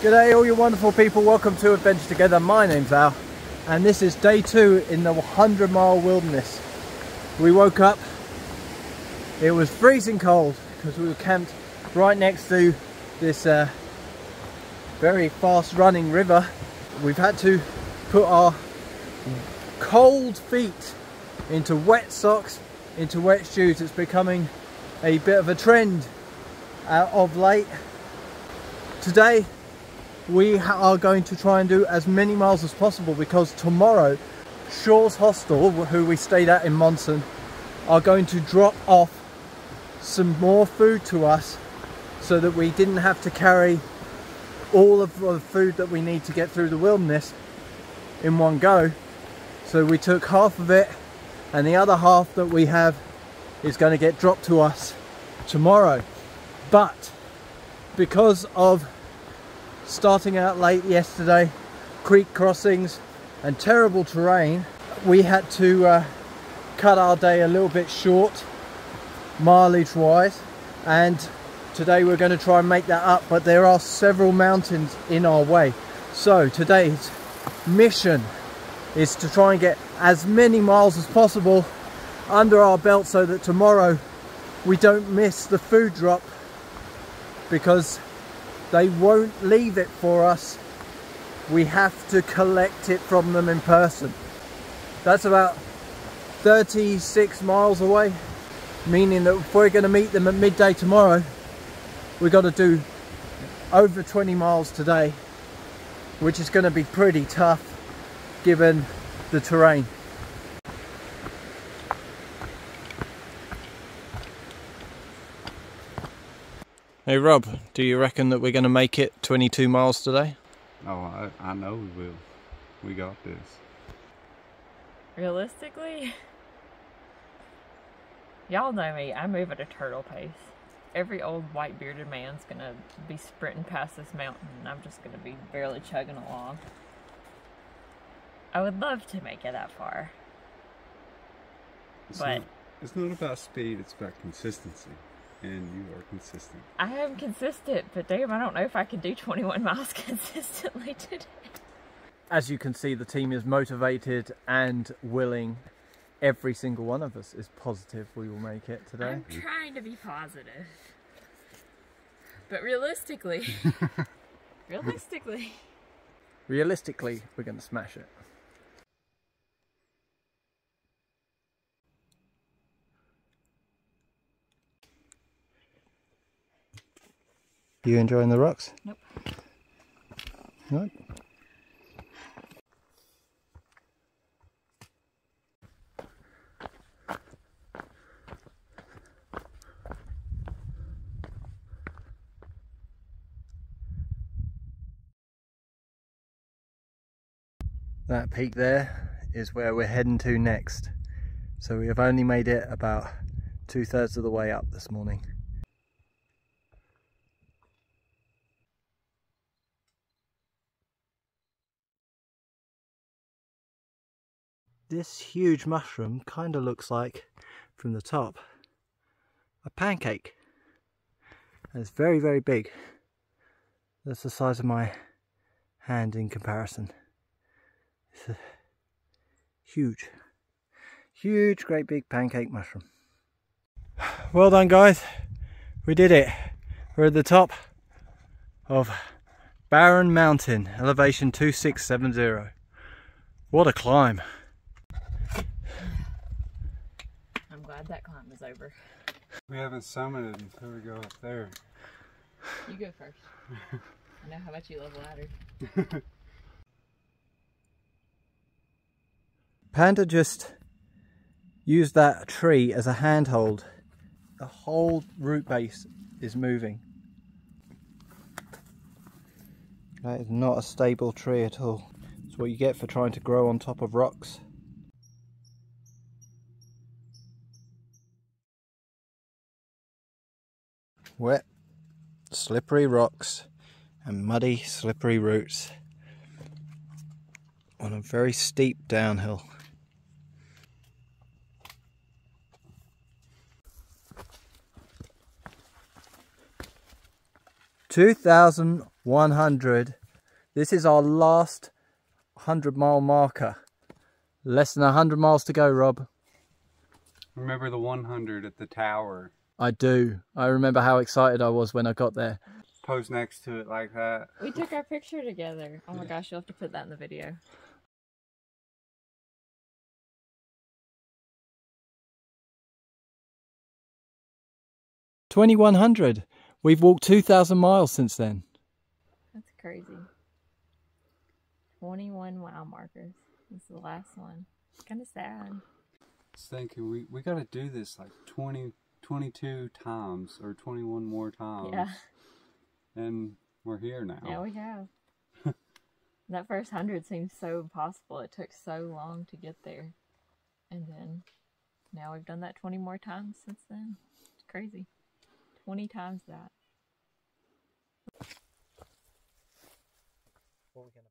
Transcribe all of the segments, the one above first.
G'day all you wonderful people, welcome to Adventure Together. My name's Al and this is day 2 in the 100-mile wilderness. We woke up, it was freezing cold because we were camped right next to this very fast running river. We've had to put our cold feet into wet socks, into wet shoes. It's becoming a bit of a trend of late. Today we are going to try and do as many miles as possible because tomorrow Shaw's Hostel, who we stayed at in Monson, are going to drop off some more food to us so that we didn't have to carry all of the food that we need to get through the wilderness in one go. So we took half of it and the other half that we have is going to get dropped to us tomorrow. But because of starting out late yesterday, creek crossings and terrible terrain, we had to cut our day a little bit short mileage wise, and today we're going to try and make that up, but there are several mountains in our way. So today's mission is to try and get as many miles as possible under our belt so that tomorrow we don't miss the food drop, because they won't leave it for us. We have to collect it from them in person. That's about 36 miles away, meaning that if we're going to meet them at midday tomorrow, we've got to do over 20 miles today, which is going to be pretty tough given the terrain. Hey Rob, do you reckon that we're going to make it 22 miles today? Oh, I know we will. We got this. Realistically, y'all know me, I move at a turtle pace. Every old white bearded man's gonna be sprinting past this mountain and I'm just gonna be barely chugging along. I would love to make it that far. It's not about speed, it's about consistency. And you are consistent. I am consistent, but damn, I don't know if I can do 21 miles consistently today. As you can see, the team is motivated and willing. Every single one of us is positive we will make it today. I'm trying to be positive. But realistically, realistically, we're going to smash it. You enjoying the rocks? Nope. Nope. That peak there is where we're heading to next. So we have only made it about 2/3 of the way up this morning. This huge mushroom kind of looks like, from the top, a pancake. And it's very, very big. That's the size of my hand in comparison. It's a huge, huge, great big pancake mushroom. Well done guys, we did it. We're at the top of Barren Mountain, elevation 2670. What a climb. I'm glad that climb is over. We haven't summited until we go up there. You go first. I know how much you love ladders. Panda just used that tree as a handhold. The whole root base is moving. That is not a stable tree at all. It's what you get for trying to grow on top of rocks. Wet, slippery rocks and muddy, slippery roots on a very steep downhill. $2,000 100. This is our last 100-mile marker. Less than 100 miles to go, Rob. Remember the 100 at the tower? I do. I remember how excited I was when I got there. Pose next to it like that. We took our picture together. Oh my gosh, you'll have to put that in the video. $2,100. We've walked 2,000 miles since then. That's crazy. 21 mile markers. This is the last one. It's kind of sad. I was thinking we got to do this like 22 times or 21 more times. Yeah. And we're here now. Yeah, we have. That first 100 seems so impossible. It took so long to get there. And then now we've done that 20 more times since then. It's crazy. 20 times that. What are we gonna...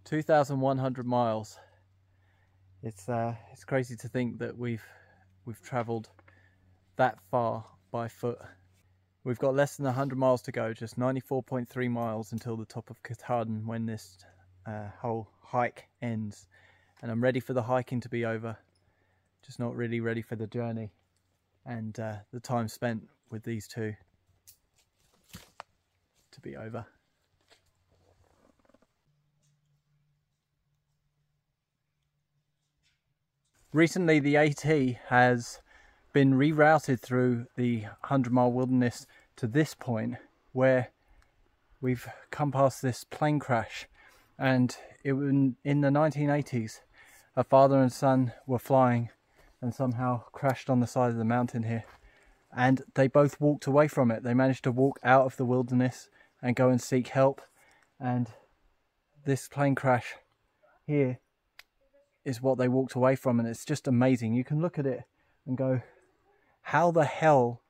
2,100 miles. It's crazy to think that we've travelled that far by foot. We've got less than 100 miles to go, just 94.3 miles until the top of Katahdin when this whole hike ends. And I'm ready for the hiking to be over, just not really ready for the journey and the time spent with these two to be over. Recently the AT has been rerouted through the 100-mile wilderness to this point where we've come past this plane crash, and it was in the 1980s. A father and son were flying and somehow crashed on the side of the mountain here, and they both walked away from it. They managed to walk out of the wilderness and go and seek help, and this plane crash here is what they walked away from, and it's just amazing. You can look at it and go, how the hell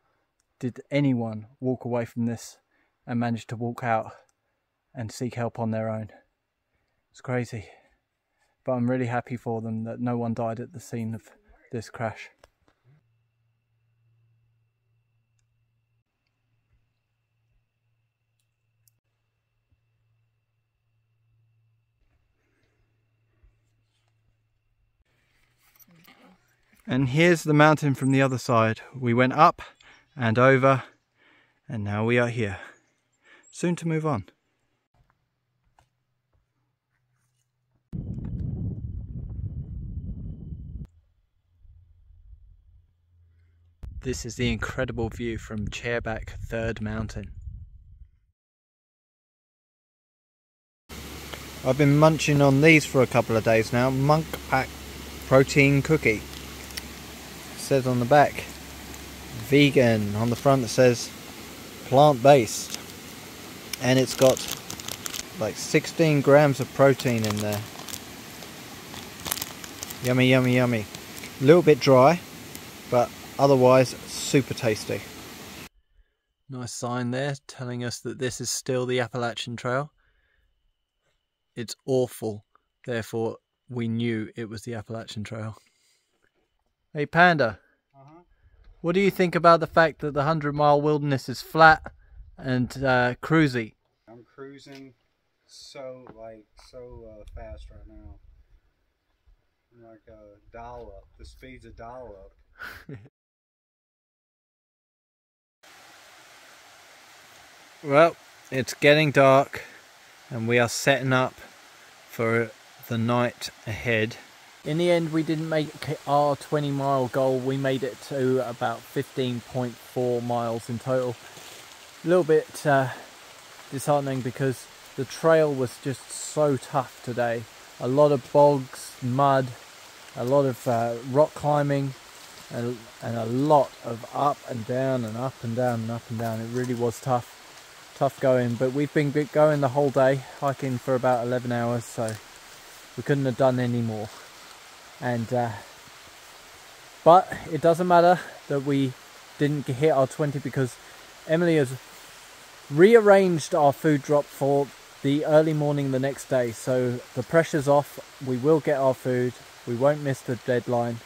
did anyone walk away from this and manage to walk out and seek help on their own? It's crazy. But I'm really happy for them that no one died at the scene of this crash. And here's the mountain from the other side. We went up and over, and now we are here. Soon to move on. This is the incredible view from Chairback Third Mountain. I've been munching on these for a couple of days now. Monk Pack protein cookie. It says on the back vegan, on the front it says plant-based, and it's got like 16 grams of protein in there. Yummy, yummy, yummy. A little bit dry, but otherwise super tasty. Nice sign there telling us that this is still the Appalachian Trail. It's awful, therefore we knew it was the Appalachian Trail. Hey Panda, what do you think about the fact that the 100-mile wilderness is flat and cruisy? I'm cruising so fast right now. I'm like a dial up. The speed's a dial up. Well, it's getting dark and we are setting up for the night ahead. In the end, we didn't make our 20-mile goal. We made it to about 15.4 miles in total. A little bit disheartening because the trail was just so tough today. A lot of bogs, mud, a lot of rock climbing, and a lot of up and down and up and down and up and down. It really was tough going, but we've been going the whole day, hiking for about 11 hours, so we couldn't have done any more. And but it doesn't matter that we didn't hit our 20 because Emily has rearranged our food drop for the early morning the next day, so the pressure's off. We will get our food, we won't miss the deadline,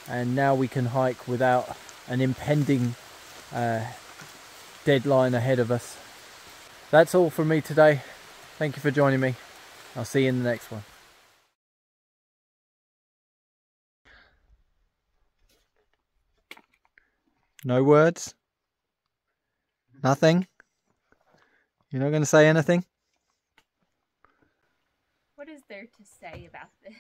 and now we can hike without an impending deadline ahead of us. That's all from me today. Thank you for joining me. I'll see you in the next one. No words? Nothing? You're not going to say anything? What is there to say about this?